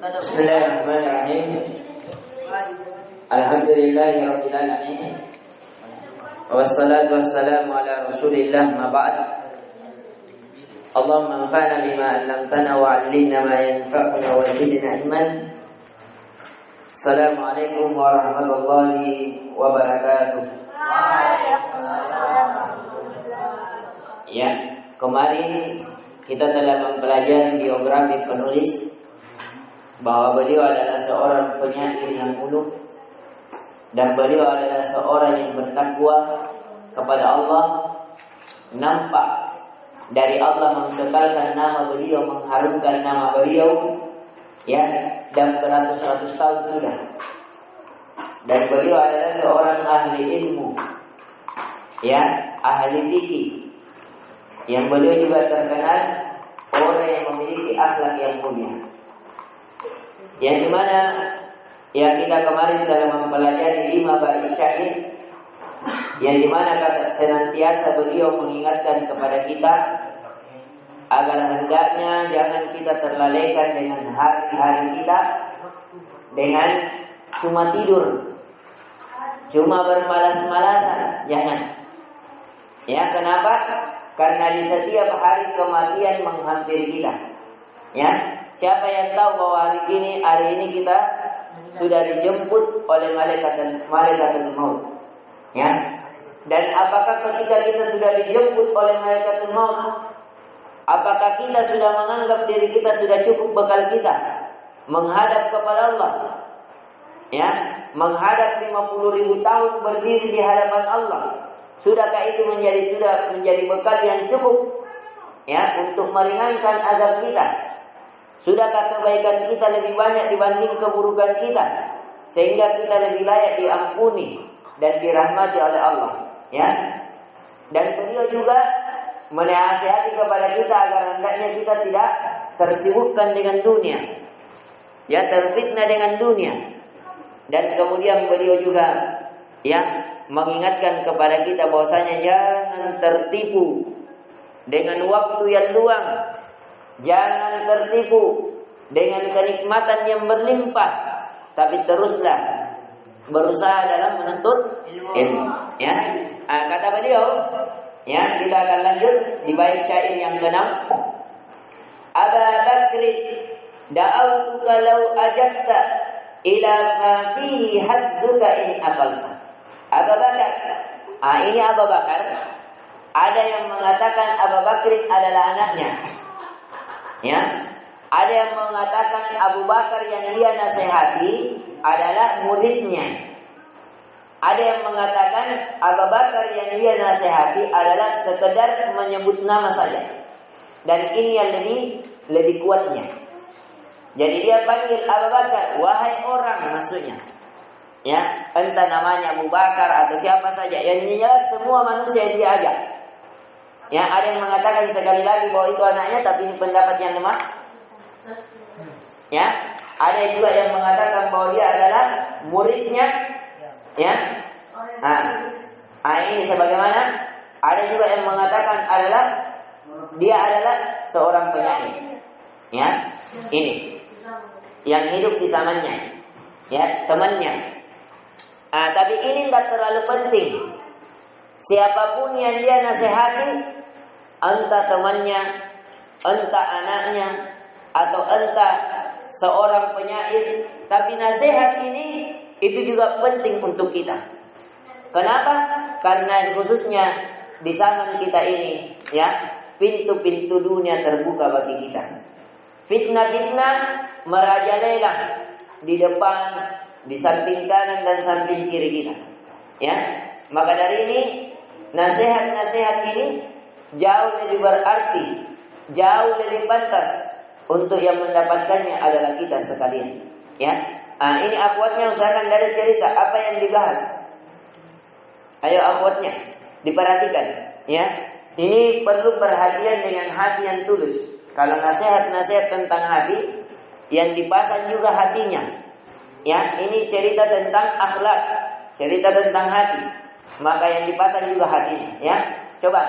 Bismillahirrahmanirrahim. Alhamdulillahirabbil alamin. Wassalatu wassalamu ala Rasulillah ma ba'd. Allahumma anfa'na bima 'allamtana wa 'allimna ma yanfa'una wa zidna ilman. Assalamualaikum warahmatullahi wabarakatuh. Ya, kemarin kita telah mempelajari biografi penulis bahwa beliau adalah seorang penyair yang ulung dan beliau adalah seorang yang bertakwa kepada Allah. Nampak dari Allah mencekalkan nama beliau, mengharumkan nama beliau, ya, dan beratus-ratus tahun sudah. Dan beliau adalah seorang ahli ilmu, ya, ahli fikih, yang beliau juga terkenal orang yang memiliki akhlak yang mulia. Yang dimana yang kita kemarin dalam mempelajari 5 bait syair, yang dimana kata senantiasa beliau mengingatkan kepada kita agar hendaknya jangan kita terlalaikan dengan hari-hari kita dengan cuma tidur, cuma bermalas-malasan, jangan. Ya, kenapa? Karena di setiap hari kematian menghampiri kita. Ya, siapa yang tahu bahwa hari ini kita sudah dijemput oleh malaikatul maut. Ya. Dan apakah ketika kita sudah dijemput oleh malaikatul maut, apakah kita sudah menganggap diri kita sudah cukup bekal kita menghadap kepada Allah? Ya, menghadap 50.000 tahun berdiri di hadapan Allah. Sudahkah itu menjadi bekal yang cukup, ya, untuk meringankan azab kita? Sudahkah kebaikan kita lebih banyak dibanding keburukan kita, sehingga kita lebih layak diampuni dan dirahmati oleh Allah, ya? Dan beliau juga menasihati kepada kita agar hendaknya kita tidak tersibukkan dengan dunia, ya, terfitnah dengan dunia. Dan kemudian beliau juga, ya, mengingatkan kepada kita bahwasanya jangan tertipu dengan waktu yang luang. Jangan tertipu dengan kenikmatan yang berlimpah, tapi teruslah berusaha dalam menuntut ilmu. Ya, kata beliau, ya, kita akan lanjut di bait syair yang ke-6. Aba Bakri da'autuka law ajabta ila ma fihi hadzuka in aqalta. Abu Bakar. Ini Abu Bakar. Ada yang mengatakan Abu Bakr adalah anaknya. Ya, ada yang mengatakan Abu Bakar yang dia nasihati adalah muridnya. Ada yang mengatakan Abu Bakar yang dia nasihati adalah sekedar menyebut nama saja. Dan ini yang lebih kuatnya. Jadi dia panggil Abu Bakar, wahai orang, maksudnya. Ya, entah namanya Abu Bakar atau siapa saja, yang jelas semua manusia yang dia ajak. Ya, ada yang mengatakan sekali lagi bahwa itu anaknya, tapi ini pendapat yang lemah. Ya, ada juga yang mengatakan bahwa dia adalah muridnya. Ya, ini sebagaimana ada juga yang mengatakan dia adalah seorang penyair. Ya, ini yang hidup di zamannya. Ya, temannya. Tapi ini tidak terlalu penting. Siapapun yang dia nasihati, entah temannya, entah anaknya, atau entah seorang penyair, tapi nasihat ini itu juga penting untuk kita. Kenapa? Karena khususnya di zaman kita ini, ya, pintu-pintu dunia terbuka bagi kita. Fitnah-fitnah merajalela di depan, di samping kanan dan samping kiri kita. Ya, maka dari ini nasihat-nasihat ini jauh lebih berarti, jauh lebih pantas untuk yang mendapatkannya adalah kita sekalian. Ya, ini akhwatnya usahakan dari cerita apa yang dibahas. Ayo akhwatnya diperhatikan. Ya, ini perlu perhatian dengan hati yang tulus. Kalau nasihat-nasihat tentang hati, yang dipasang juga hatinya. Ya, ini cerita tentang akhlak, cerita tentang hati. Maka yang dipasang juga hatinya. Ya, coba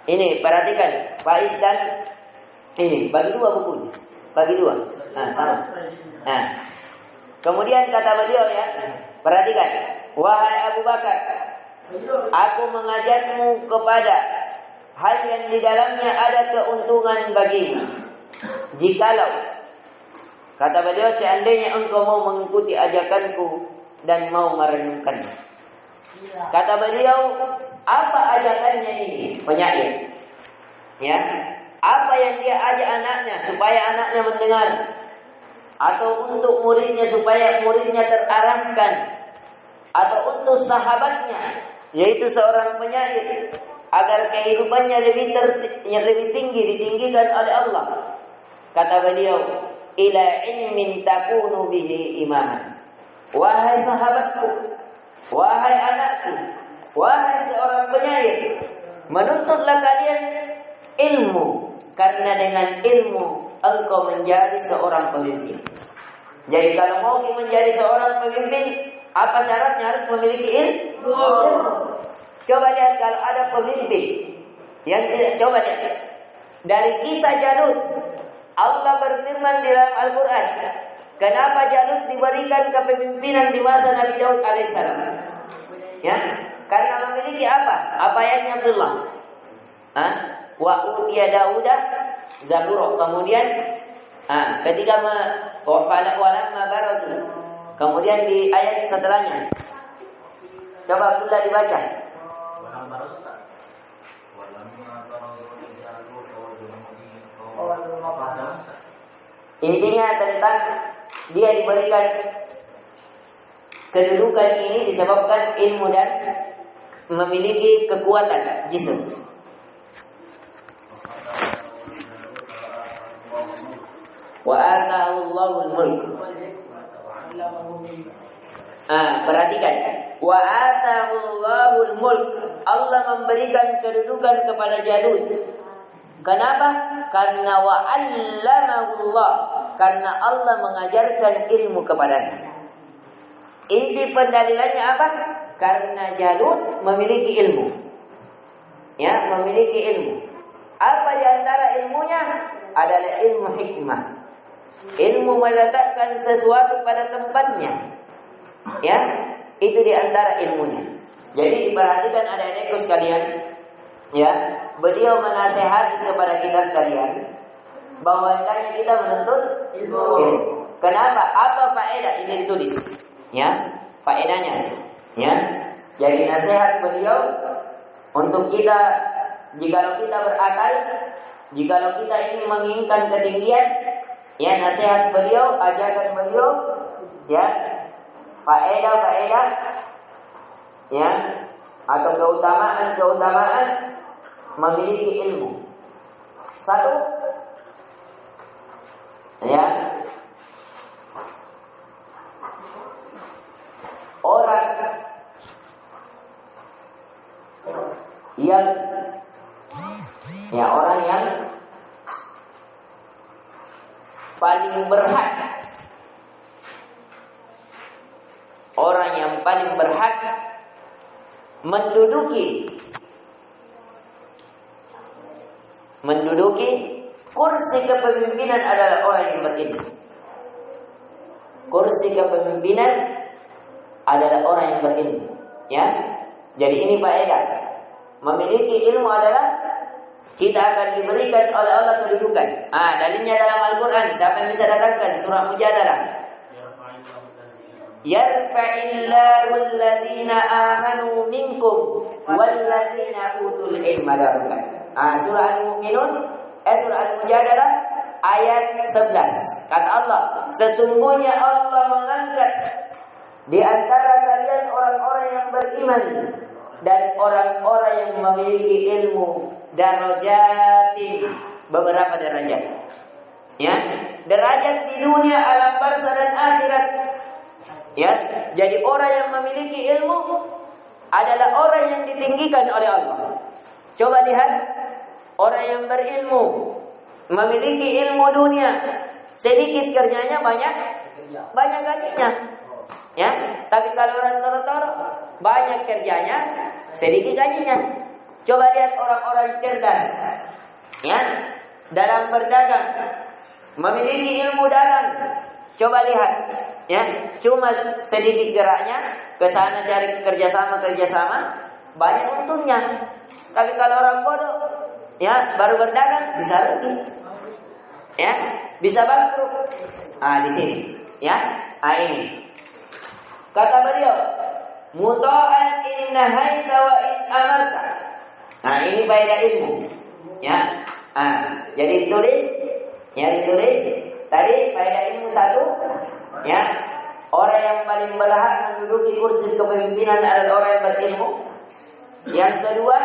ini perhatikan Faiz dan ini bagi 2 bukunya. Bagi dua. Nah, sama. Nah. Kemudian kata beliau ya, perhatikan. Wahai Abu Bakar, aku mengajarmu kepada hal yang di dalamnya ada keuntungan bagimu. Jikalau, kata beliau, seandainya engkau mau mengikuti ajakanku dan mau merenungkannya. Kata beliau, apa ajakannya ini? Penyair. Ya, apa yang dia ajak anaknya supaya anaknya mendengar, atau untuk muridnya supaya muridnya terarahkan, atau untuk sahabatnya, yaitu seorang penyair, agar kehidupannya lebih tinggi ditinggikan oleh Allah. Kata beliau, ila ilmin takunu bihi imaman. Wahai sahabatku, wahai anakku, wahai seorang penyair, menuntutlah kalian ilmu, karena dengan ilmu engkau menjadi seorang pemimpin. Jadi kalau mau menjadi seorang pemimpin, apa syaratnya? Harus memiliki ilmu. Coba lihat kalau ada pemimpin yang tidak, coba lihat dari kisah Jalut, Allah berfirman di dalam Al-Quran, kenapa Jalut diberikan kepemimpinan di masa Nabi Daud alaihissalam? Ya, karena memiliki apa? Apa ayatnya Abdullah? Wa utiya Dauda Zabur. Kemudian ketika walamma barazu, kemudian di ayat setelahnya, coba Abdullah dibaca. Intinya tentang dia diberikan kedudukan ini disebabkan ilmu dan memiliki kekuatan jism. Wa atahu Allahul mulk. Perhatikan. Wa atahu Allahul mulk. Allah memberikan kedudukan kepada Jalut. Kenapa? Karena wa 'allamahu Allah. Karena Allah mengajarkan ilmu kepadanya. Inti pendalilannya apa? Karena Jalut memiliki ilmu. Ya, memiliki ilmu. Apa di antara ilmunya? Adalah ilmu hikmah. Ilmu meletakkan sesuatu pada tempatnya. Ya, itu di antara ilmunya. Jadi diperhatikan adik-adikku sekalian, ya, beliau menasehati kepada kita sekalian bahwa hendaknya kita menuntut ilmu. Kenapa? Apa faedah ini ditulis? Ya, faedahnya. Ya, jadi nasihat beliau untuk kita, jikalau kita berakal, jikalau kita ingin menginginkan ketinggian, ya, nasihat beliau, ajakan beliau, ya, faedah-faedah, ya, atau keutamaan-keutamaan memiliki ilmu. Satu, ya, orang yang, ya, orang yang paling berhak, orang yang paling berhak menduduki kursi kepemimpinan adalah orang yang berilmu. Kursi kepemimpinan adalah orang yang berilmu. Ya, jadi ini faedah. Memiliki ilmu adalah kita akan diberikan oleh Allah kedudukan. Dalilnya dalam Al-Quran. Siapa yang bisa datangkan surah Mujadalah? Yarfa'illahu alladhina amanu minkum walladhina utul ilma darakat. Surah Al-Mu'minun, surah Al-Mujadalah ayat 11. Kata Allah, sesungguhnya Allah mengangkat di antara kalian orang-orang yang beriman dan orang-orang yang memiliki ilmu, darajatin, beberapa derajat. Ya, derajat di dunia, alam barzah dan akhirat. Ya, jadi orang yang memiliki ilmu adalah orang yang ditinggikan oleh Allah. Coba lihat, orang yang berilmu memiliki ilmu dunia, sedikit kerjanya, banyak gajinya. Ya, tapi kalau orang toro-toro, banyak kerjanya, sedikit gajinya. Coba lihat orang-orang cerdas, ya, dalam berdagang, memiliki ilmu dalam. Coba lihat, ya, cuma sedikit geraknya ke sana cari kerjasama, banyak untungnya. Tapi kalau orang bodoh, ya, baru berdagang bisa rugi, ya, bisa bangkrut. Di sini, ya, ini. Kata beliau, muta'an in nahaita wa in amarta. Ini faedah ilmu, ya. Jadi ditulis. Tadi faedah ilmu satu, ya. Orang yang paling berhak menduduki kursi kepemimpinan adalah orang yang berilmu. Yang kedua,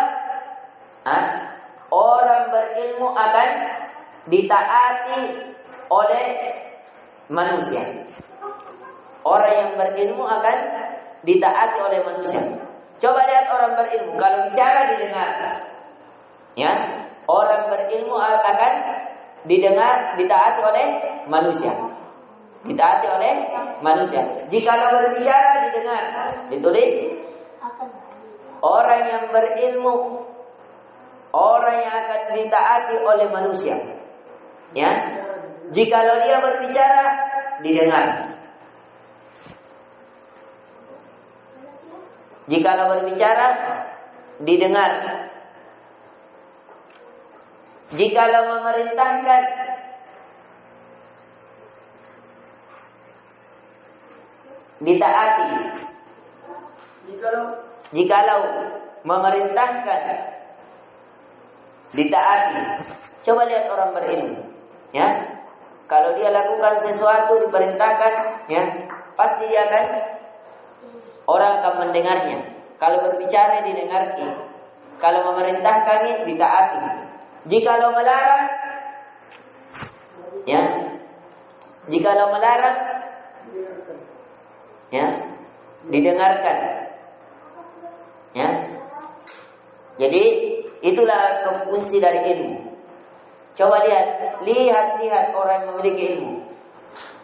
orang berilmu akan ditaati oleh manusia. Orang yang berilmu akan ditaati oleh manusia. Coba lihat orang berilmu, kalau bicara didengar. Ya, orang berilmu akan didengar, ditaati oleh manusia. Ditaati oleh manusia. Jika berbicara didengar, ditulis. Orang yang berilmu, orang yang akan ditaati oleh manusia. Ya, jikalau dia berbicara didengar. Jikalau berbicara didengar. Jikalau memerintahkan ditaati. Jikalau memerintahkan ditaati. Coba lihat orang berilmu, ya. Kalau dia lakukan sesuatu diperintahkan, ya, pasti dia akan, orang akan mendengarnya. Kalau berbicara didengarkan. Kalau memerintahkan ditaati. Jikalau melarang, ya, jikalau melarang, ya, didengarkan, ya. Jadi itulah kunci dari ilmu. Coba lihat orang yang memiliki ilmu.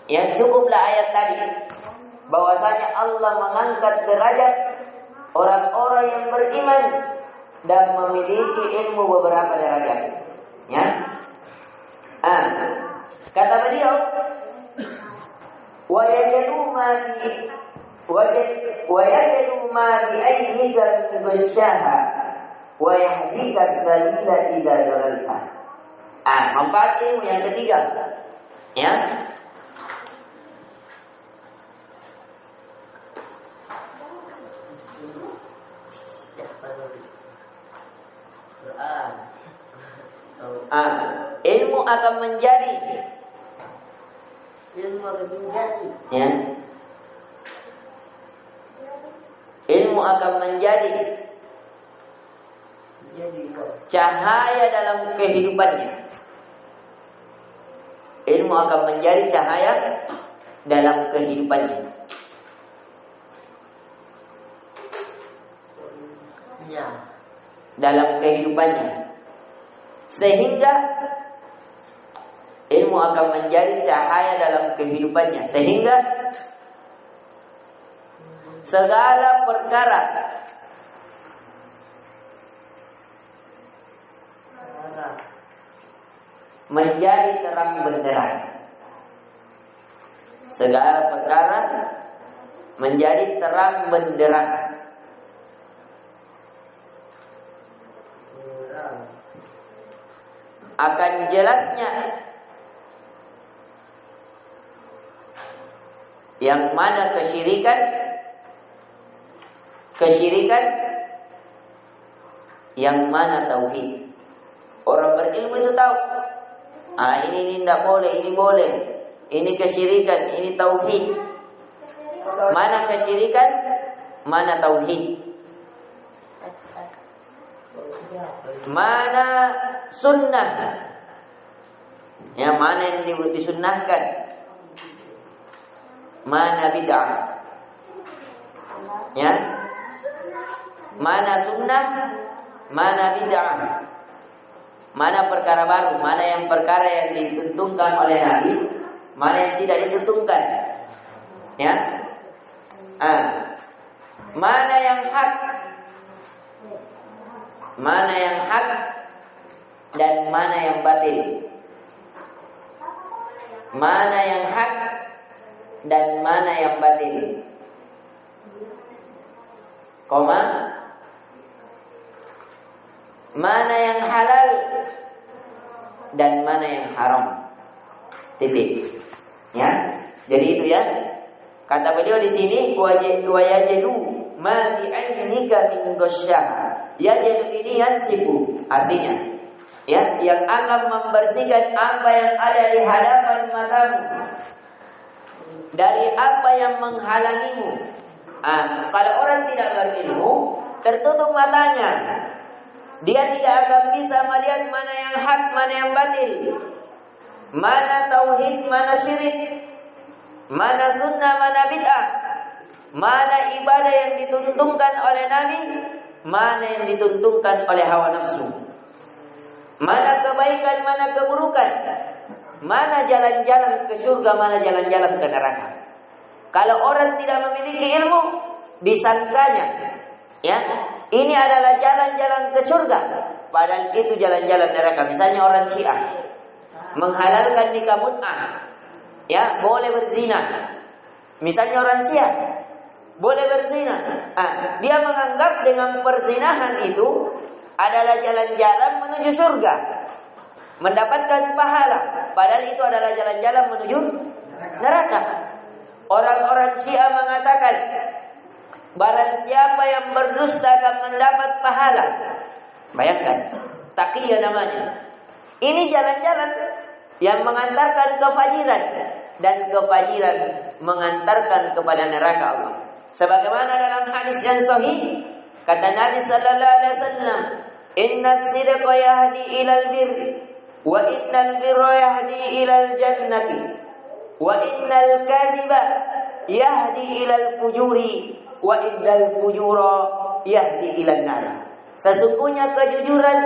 Ya, cukuplah ayat tadi bahwasanya Allah mengangkat derajat orang-orang yang beriman dan memiliki ilmu beberapa derajat. Ya. Kata beliau, wa yajadu ma bi aydika min ghasyaha wa yahdika as-sabila idza dalalta. Manfaat ilmu yang ketiga. Ya. Ilmu akan menjadi, ya. Ilmu akan menjadi cahaya dalam kehidupannya. Ilmu akan menjadi cahaya dalam kehidupannya. Ya. Dalam kehidupannya. Sehingga ilmu akan menjadi cahaya dalam kehidupannya. Sehingga segala perkara menjadi terang benderang. Segala perkara menjadi terang benderang. Akan jelasnya yang mana kesyirikan, yang mana tauhid. Orang berilmu itu tahu, ini tidak boleh, ini boleh, ini kesyirikan, ini tauhid. Mana kesyirikan, mana tauhid. Mana sunnah, yang mana yang disunnahkan, mana bid'ah, ya, mana sunnah, mana bid'ah, mana perkara baru, mana yang perkara yang ditentukan oleh Nabi, mana yang tidak ditentukan, ya, mana yang hak, mana yang hak dan mana yang batil. mana yang hak dan mana yang batil. Koma, mana yang halal dan mana yang haram. Titik. Ya. Jadi itu ya. Kata beliau di sini wa yajidu ma bi aynika min ghasyah. Yajidu ini yansifu, artinya ya, yang akan membersihkan apa yang ada di hadapan matamu dari apa yang menghalangimu. Kalau orang tidak berilmu, tertutup matanya, dia tidak akan bisa melihat mana yang hak, mana yang batil, mana tauhid, mana syirik, mana sunnah, mana bid'ah, mana ibadah yang dituntunkan oleh Nabi, mana yang dituntunkan oleh hawa nafsu, mana kebaikan, mana keburukan, mana jalan-jalan ke surga, mana jalan-jalan ke neraka. Kalau orang tidak memiliki ilmu, disangkanya ya, ini adalah jalan-jalan ke surga, padahal itu jalan-jalan neraka. Misalnya orang Syiah menghalalkan nikah mut'ah, ya, boleh berzina. Misalnya orang Syiah boleh berzina. Dia menganggap dengan perzinahan itu adalah jalan-jalan menuju surga, mendapatkan pahala, padahal itu adalah jalan-jalan menuju neraka. Orang-orang Syiah mengatakan barang siapa yang berdusta akan mendapat pahala. Bayangkan, taqiyah namanya. Ini jalan-jalan yang mengantarkan kefajiran, dan kefajiran mengantarkan kepada neraka Allah. Sebagaimana dalam hadis yang sahih, kata Nabi sallallahu alaihi wasallam, "Innas sidqa yahdi ilal birri, wa innal birra yahdi ilal jannati, wa innal kadhiba yahdi ilal fujuri, wa innal fujura yahdi ilal nar." Sesungguhnya kejujuran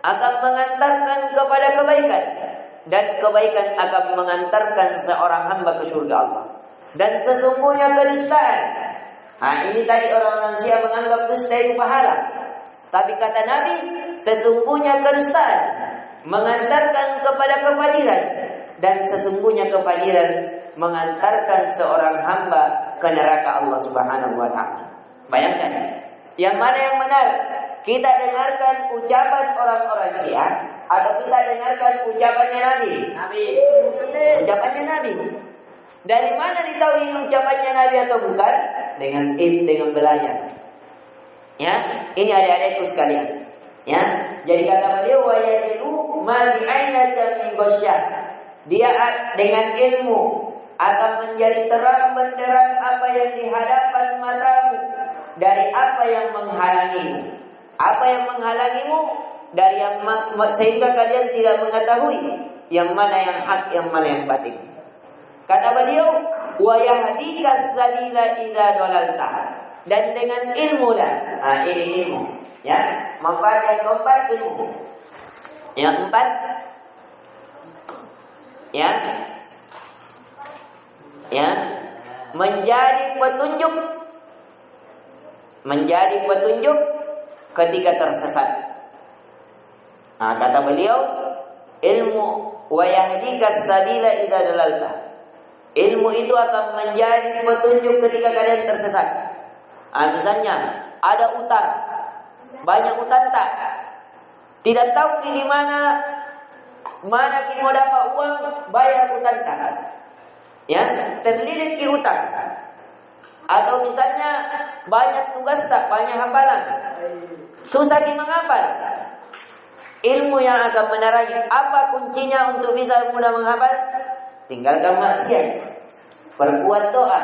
akan mengantarkan kepada kebaikan, dan kebaikan akan mengantarkan seorang hamba ke surga Allah. Dan sesungguhnya kedustaan, ini tadi orang-orang Syiah menganggap dusta itu pahala, tapi kata Nabi, sesungguhnya kedustaan mengantarkan kepada kefajiran, dan sesungguhnya kefajiran mengantarkan seorang hamba ke neraka Allah Subhanahu wa taala. Bayangkan, yang mana yang benar? Kita dengarkan ucapan orang-orang Syiah atau kita dengarkan ucapannya Nabi? Ucapannya Nabi. Dari mana ditahu ini ucapannya Nabi atau bukan? Dengan belajar. Ya, ini adik-adikku sekalian. Ya, jadi kata beliau wa yajidu ma bi'ainaka min ghasyah. Dia dengan ilmu akan menjadi terang benderang apa yang di hadapan matamu dari apa yang menghalangimu. Apa yang menghalangimu dari yang sehingga kalian tidak mengetahui yang mana yang hak, yang mana yang batil. Kata beliau, wa yahdikas sabila idza dalalta. Dan dengan ilmu lah. Ini ilmu. Ya, manfaat yang keempat ilmu. Yang keempat, ya, menjadi petunjuk ketika tersesat. Kata beliau, ilmu wa yahdikas sabila idza dalalta. Ilmu itu akan menjadi petunjuk ketika kalian tersesat. Misalnya ada utang, banyak utang tak, tidak tahu di mana mau dapat uang bayar utang tak, ya, terlilit di utang. Atau misalnya banyak tugas tak, banyak hafalan, susah menghafal. Ilmu yang akan menerangi apa kuncinya untuk bisa mudah menghafal? Tinggalkan maksiat, perkuat doa,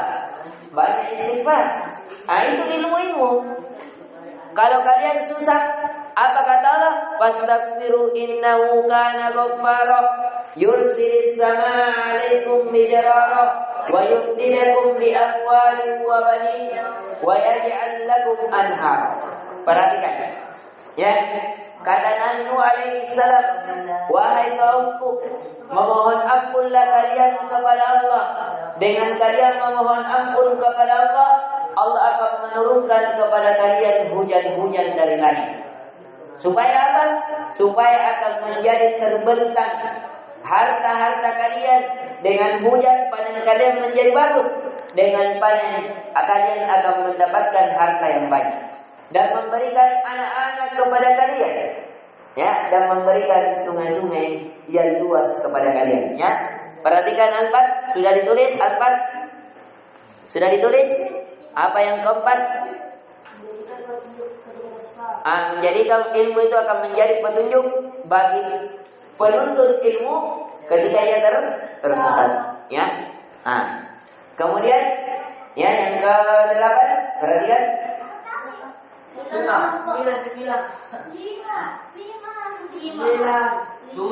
banyak istighfar. Itu ilmu. Kalau kalian susah, apa kata Allah? Fastaghfiru innahu kana ghaffara yursilis samaa 'alaikum bijarara wa yumdidukum bi amwalin wa banin wa yaj'al lakum anhar. Perhatikan. Ya. Kata Nabi Nuh alaihi salam, wahai kaumku, memohon ampunlah kalian kepada Allah. Dengan kalian memohon ampun kepada Allah, Allah akan menurunkan kepada kalian hujan-hujan dari langit. Supaya apa? Supaya akan menjadi terbentang harta-harta kalian. Dengan hujan panen kalian menjadi bagus. Dengan panen kalian akan mendapatkan harta yang banyak. Dan memberikan anak-anak kepada kalian. Ya, dan memberikan sungai-sungai yang luas kepada kalian. Ya, perhatikan Al-4. Sudah ditulis Al-4? Sudah ditulis? Apa yang keempat? Menjadikan ilmu itu akan menjadi petunjuk bagi penuntut ilmu ketika ia tersesat. Ya. Kemudian ya yang ke-8, perhatikan.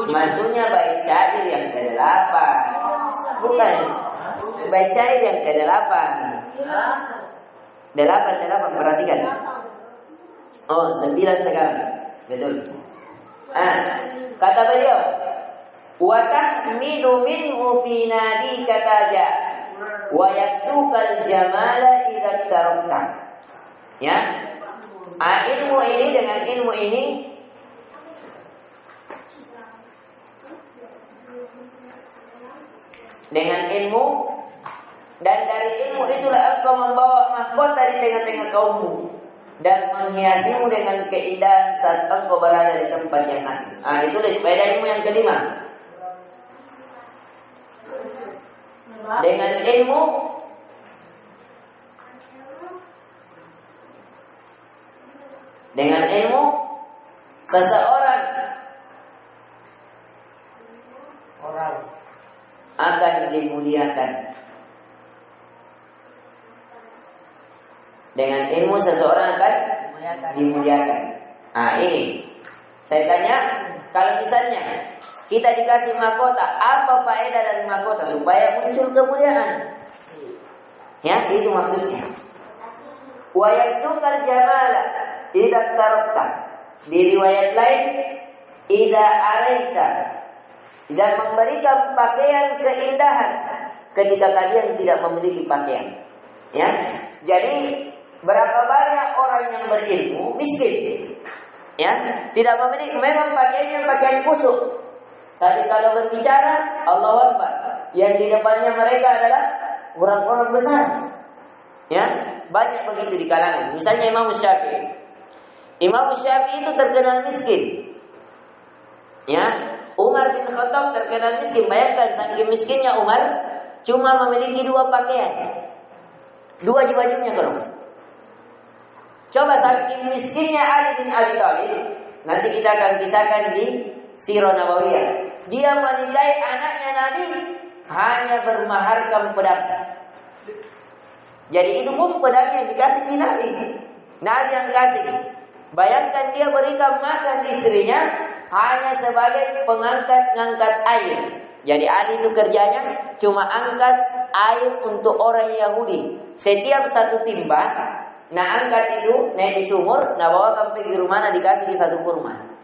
Maksudnya bait syair yang ke-8. Bukan. Bait syair yang ke-8. 8, perhatikan. Oh, 9 sekarang. Betul. Kata beliau, wa tahmidu minhu fi nadi kataja wa yaksukal jamala idza tarakta. Ya. Ilmu ini dengan ilmu ini dengan ilmu dan dari ilmu itulah engkau membawa mahkota di tengah-tengah kaummu dan menghiasimu dengan keindahan saat engkau berada di tempat yang asing. Ditulis faedah ilmu yang kelima. Dengan ilmu seseorang akan dimuliakan. Dengan ilmu seseorang akan dimuliakan. Ini saya tanya, kalau misalnya kita dikasih mahkota, apa faedah dari mahkota? Supaya muncul kemuliaan. Ya, itu maksudnya. Wa yaksukal jamala idza tarakta. Di riwayat lain, idza araita, dan memberikan pakaian keindahan ketika kalian tidak memiliki pakaian. Ya, jadi berapa banyak orang yang berilmu miskin, ya, tidak memiliki, memang pakaiannya pakaian kusuk, tapi kalau berbicara Allahu Akbar, yang di depannya mereka adalah orang-orang besar, ya, banyak begitu di kalangan. Misalnya Imam Syafi'i. Imam Syafi'i itu terkenal miskin, ya. Umar bin Khattab terkenal miskin. Bayangkan saking miskinnya Umar cuma memiliki 2 pakaian, 2 bajunya kalau. Coba saking miskinnya Ali bin Abi Thalib, nanti kita akan kisahkan di Sirah Nabawiyah. Dia menilai anaknya Nabi hanya bermaharkan pedang. Jadi itu pun pedang yang dikasih di Nabi. Nabi yang kasih. Bayangkan dia berikan makan istrinya hanya sebagai pengangkat-ngangkat air. Jadi Ali itu kerjanya cuma angkat air untuk orang Yahudi. Setiap satu timba, angkat itu naik di sumur, bawa sampai di rumah, dikasih di 1 kurma.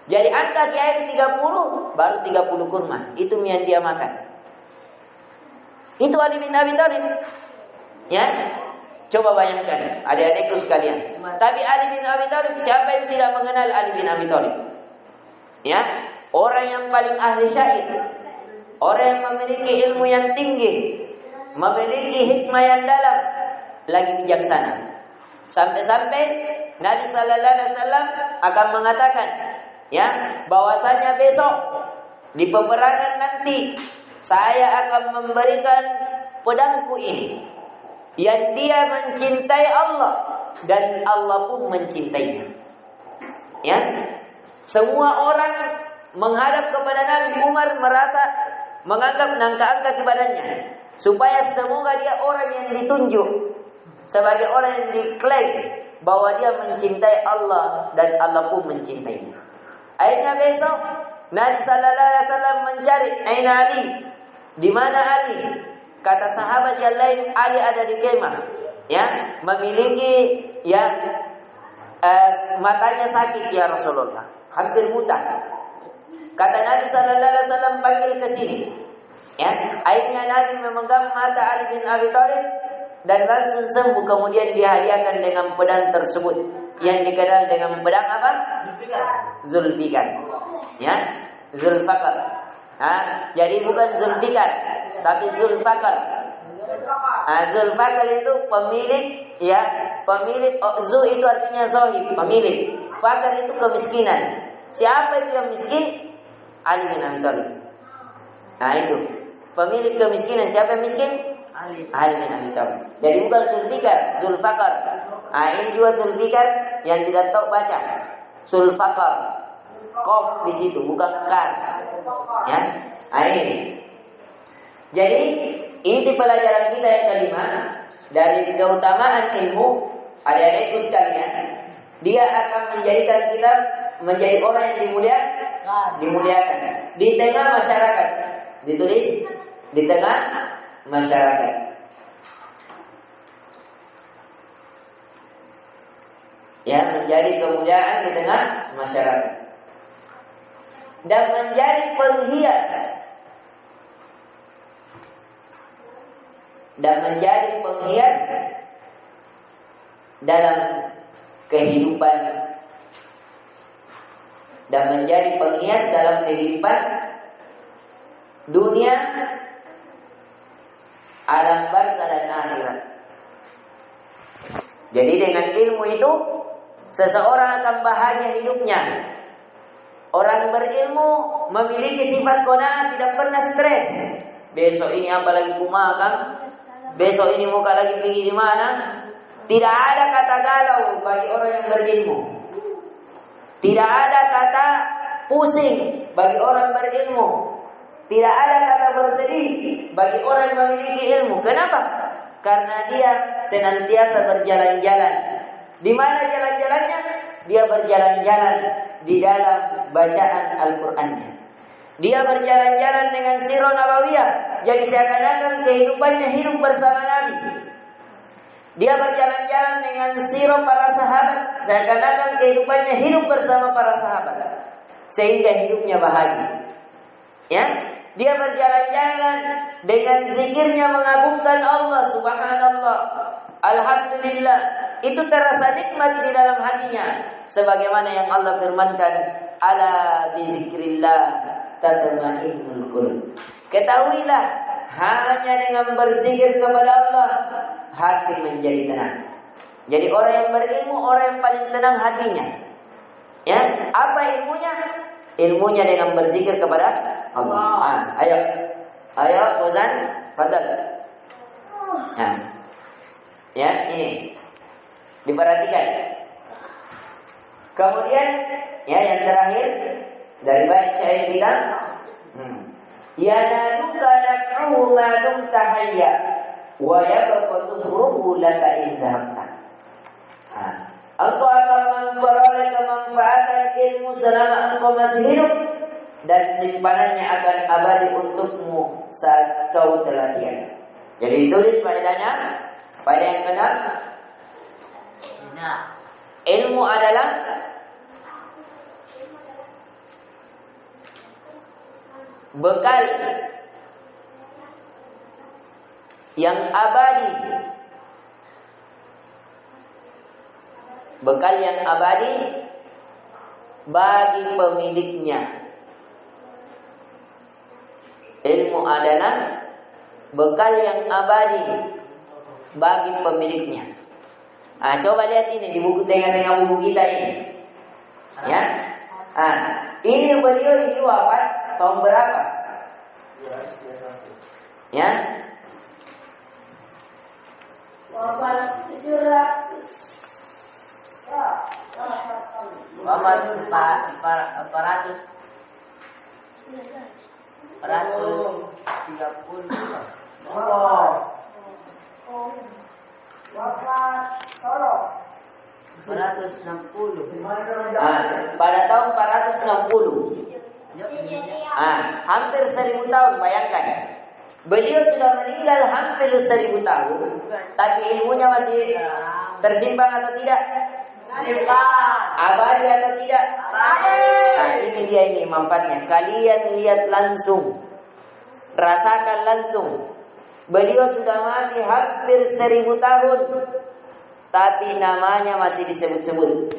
Jadi angkat air 30, baru 30 kurma. Itu yang dia makan. Itu Ali bin Abi Thalib. Ya. Coba bayangkan, adik-adikku sekalian. Tapi Ali bin Abi Thalib, siapa yang tidak mengenal Ali bin Abi Thalib? Ya, orang yang paling ahli syair, orang yang memiliki ilmu yang tinggi, memiliki hikmah yang dalam, lagi bijaksana. Sampai-sampai Nabi sallallahu alaihi wasallam akan mengatakan, ya, bahwasanya besok di peperangan nanti saya akan memberikan pedangku ini yang dia mencintai Allah dan Allah pun mencintainya. Ya, semua orang menghadap kepada Nabi. Umar merasa menganggap angka-angka ibadahnya supaya semoga dia orang yang ditunjuk sebagai orang yang diklaim bahwa dia mencintai Allah dan Allah pun mencintainya. Akhirnya besok Nabi sallallahu alaihi wasallam mencari aina Ali, di mana Ali? Kata sahabat yang lain, Ali ada di kemah, ya, memiliki, ya, matanya sakit ya Rasulullah, hampir buta. Kata Nabi sallallahu alaihi wasallam, panggil ke sini. Ya, akhirnya Nabi memegang mata Ali bin Abi Thalib dan langsung sembuh. Kemudian dihadiahkan dengan pedang tersebut yang dikenal dengan pedang apa? Zulfikar. Ya, Zulfikar. Jadi bukan Zulfikar, tapi Zulfakar. Zulfakar itu pemilik, ya, pemilik. Zu itu artinya zohib, pemilik. Fakar itu kemiskinan. Siapa itu yang miskin? Ali bin Abi Thalib. Itu pemilik kemiskinan. Siapa yang miskin? Ali bin Abi Thalib. Jadi bukan Zulfikar, Zulfakar. Ini juga Zulfikar yang tidak tahu baca. Zulfakar, kof di situ, bukan kar. Ya, ini. Jadi inti pelajaran kita yang kelima dari keutamaan ilmu, adik-adikku sekalian, dia akan menjadikan kita menjadi orang yang dimuliakan di tengah masyarakat. Ditulis di tengah masyarakat. Ya, menjadi kemuliaan di tengah masyarakat dan menjadi penghias dalam kehidupan dunia, alam barzah dan akhirat. Jadi dengan ilmu itu seseorang akan bahagia hidupnya. Orang berilmu memiliki sifat qanaah, tidak pernah stres. Besok ini apa lagi kumakan? Besok ini muka lagi pergi di mana? Tidak ada kata galau bagi orang yang berilmu. Tidak ada kata pusing bagi orang berilmu. Tidak ada kata bersedih bagi orang yang memiliki ilmu. Kenapa? Karena dia senantiasa berjalan-jalan. Di mana jalan-jalannya? Dia berjalan-jalan di dalam bacaan Al-Qur'annya. Dia berjalan-jalan dengan sirah nabawiyah. Jadi seakan-akan kehidupannya hidup bersama Nabi. Dia berjalan-jalan dengan sirah para sahabat. Seakan-akan kehidupannya hidup bersama para sahabat. Sehingga hidupnya bahagia. Ya, dia berjalan-jalan dengan zikirnya mengagungkan Allah, subhanallah, alhamdulillah. Itu terasa nikmat di dalam hatinya. Sebagaimana yang Allah firmankan, ala bizikrillah tatma'innul qulub. Ketahuilah, hanya dengan berzikir kepada Allah hati menjadi tenang. Jadi orang yang berilmu, orang yang paling tenang hatinya. Ya, apa ilmunya? Ilmunya dengan berzikir kepada Allah. Ayo, Fauzan, fadal. Ya, ini diperhatikan. Kemudian, ya yang terakhir dari bait syair kita, ya naduka naf'uhu ma dumta hayya wa yabqa dhurruhu laka in dhahabta. Engkau akan memperoleh kemanfaatan ilmu selama engkau masih hidup, dan simpanannya akan abadi untukmu saat kau telah tiada. Jadi tulis faedahnya. Faedah yang keenam, ilmu adalah bekal yang abadi. Bekal yang abadi bagi pemiliknya. Ilmu adalah bekal yang abadi bagi pemiliknya. Coba lihat ini di buku dengan buku kita ini. Ya. Ini beliau ini wafat tahun berapa? Ya. Wafat 700. Wafat 430. Wafat Solo 460. Pada tahun 460. Hampir 1000 tahun, bayangkan. Beliau sudah meninggal hampir 1000 tahun, tapi ilmunya masih tersimpan atau tidak? Abadi atau tidak? Ini dia ini manfaatnya. Kalian lihat langsung, rasakan langsung. Beliau sudah mati hampir 1000 tahun, tapi namanya masih disebut-sebut.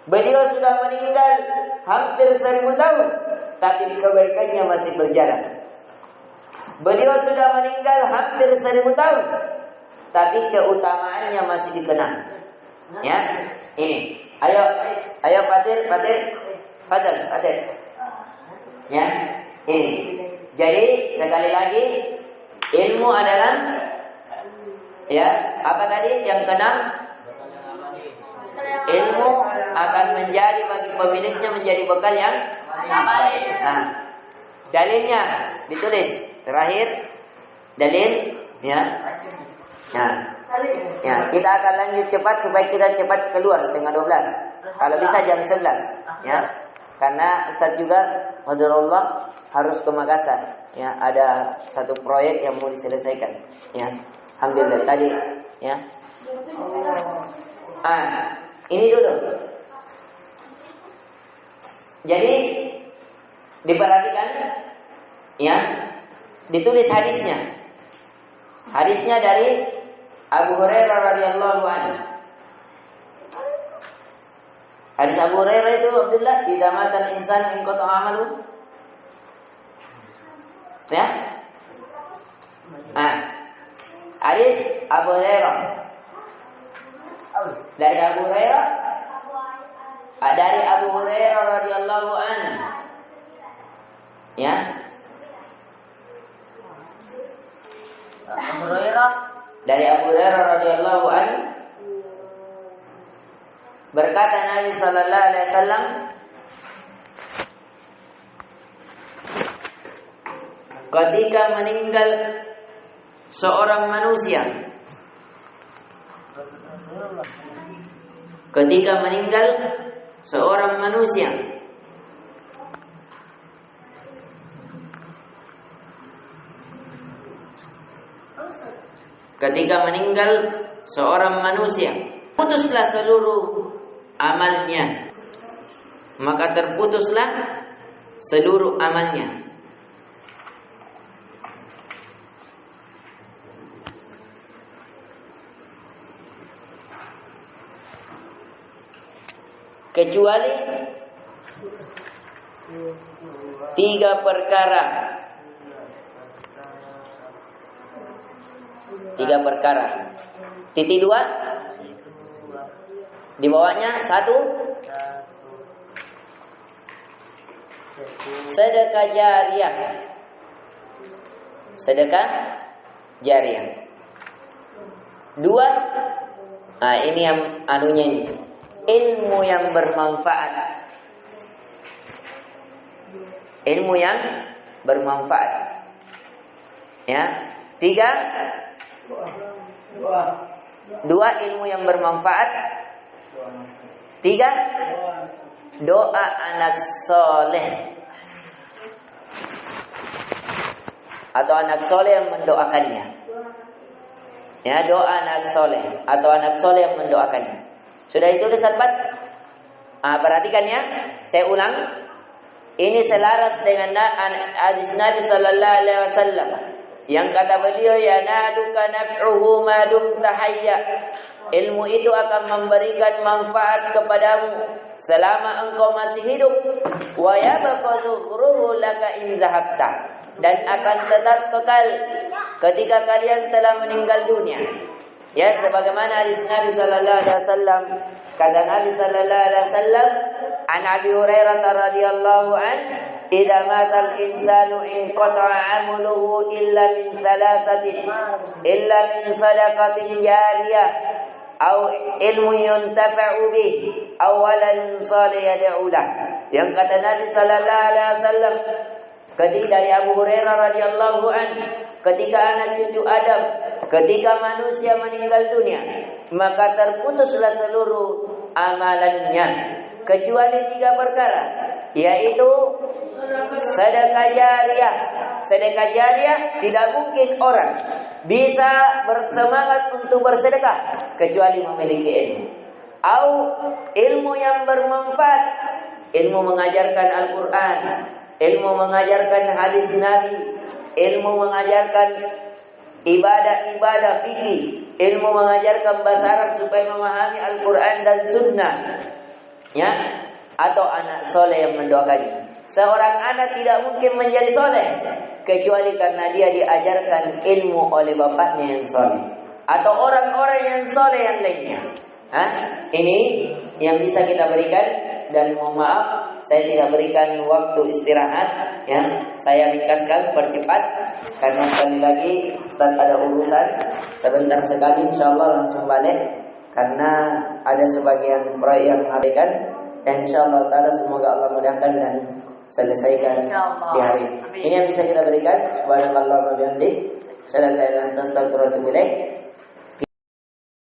Beliau sudah meninggal hampir 1000 tahun, tapi kebaikannya masih berjalan. Beliau sudah meninggal hampir 1000 tahun, tapi keutamaannya masih dikenang. Ya, ini. Ayo Fatir. Fadal. Ya, ini. Jadi sekali lagi, ilmu adalah, ya, apa tadi yang keenam? Ilmu akan menjadi bagi pemiliknya menjadi bekal yang baik. Nah, dalilnya ditulis terakhir, dalil, ya. Nah, ya, kita akan lanjut cepat supaya kita cepat keluar setengah 12. Kalau bisa jam 11, ya. Karena Ustaz juga hadirullah harus ke Makassar, ya. Ada satu proyek yang mau diselesaikan, ya. Alhamdulillah tadi, ya. Ini dulu. Jadi diperhatikan, ya. Ditulis hadisnya. Hadisnya dari Abu Hurairah radhiyallahu anhu. Hadis Abu Hurairah itu Abdullah, "Idza mata al-insanu in qata'a 'amalu." Ya? Hadis Abu Hurairah. Dari Abu Hurairah. Dari Abu Hurairah radhiyallahu anhu. Ya. Abu Hurairah, dari Abu Hurairah radhiyallahu anhu, berkata Nabi sallallahu alaihi wasallam, ketika meninggal seorang manusia, putuslah seluruh amalnya, maka terputuslah seluruh amalnya. Kecuali 3 perkara. 3 perkara. Titik 2 di bawahnya 1 sedekah jariyah. Sedekah jariyah. 2, ini yang anunya ini, ilmu yang bermanfaat. Ilmu yang bermanfaat. Ya. 3, 2 ilmu yang bermanfaat. 3 doa anak soleh atau anak soleh yang mendoakannya. Ya, doa anak soleh atau anak soleh yang mendoakannya. Sudah itu sahabat. Perhatikan ya, saya ulang. Ini selaras dengan hadis Nabi sallallahu alaihi wasallam yang kata beliau, ya naluka naf'uhu ma dumta hayya. Ilmu itu akan memberikan manfaat kepadamu selama engkau masih hidup. Wa yabqa dhukhruhu laka in zahabta. Dan akan tetap kekal ketika kalian telah meninggal dunia. Ya, sebagaimana hadis Nabi sallallahu alaihi wasallam, kata Nabi sallallahu alaihi wasallam, an Abi Hurairah radhiyallahu anhu, idza matal insanu in qata'a 'amaluhu illa min thalathatin, illa min sadaqatin jariyah aw ilmun yuntafa'u bih aw waladun salih yad'u lah. Yang kata Nabi sallallahu alaihi wasallam ketika dari Abu Hurairah radhiyallahu anhu, ketika anak cucu Adam, ketika manusia meninggal dunia, maka terputuslah seluruh amalannya kecuali 3 perkara, yaitu sedekah jariyah. Sedekah jariyah tidak mungkin orang bisa bersemangat untuk bersedekah kecuali memiliki ilmu. Au ilmu yang bermanfaat, ilmu mengajarkan Al-Quran, ilmu mengajarkan hadis Nabi, ilmu mengajarkan ibadah-ibadah fikih, ilmu mengajarkan bahasa Arab supaya memahami Al-Quran dan Sunnah, ya, atau anak soleh yang mendoakannya. Seorang anak tidak mungkin menjadi soleh kecuali karena dia diajarkan ilmu oleh bapaknya yang soleh atau orang-orang yang soleh yang lainnya. Ini yang bisa kita berikan, dan mohon maaf saya tidak berikan waktu istirahat, ya. Saya ringkaskan, percepat karena sekali lagi Ustaz ada urusan sebentar sekali, insyaallah langsung balik karena ada sebagian proyek yang mengharuskan, dan insyaallah taala semoga Allah mudahkan dan selesaikan di hari ini. Ini yang bisa kita berikan. Subhanallah wa bihamdihi, asyhadu an la ilaha illa anta, astaghfiruka wa atubu ilaik.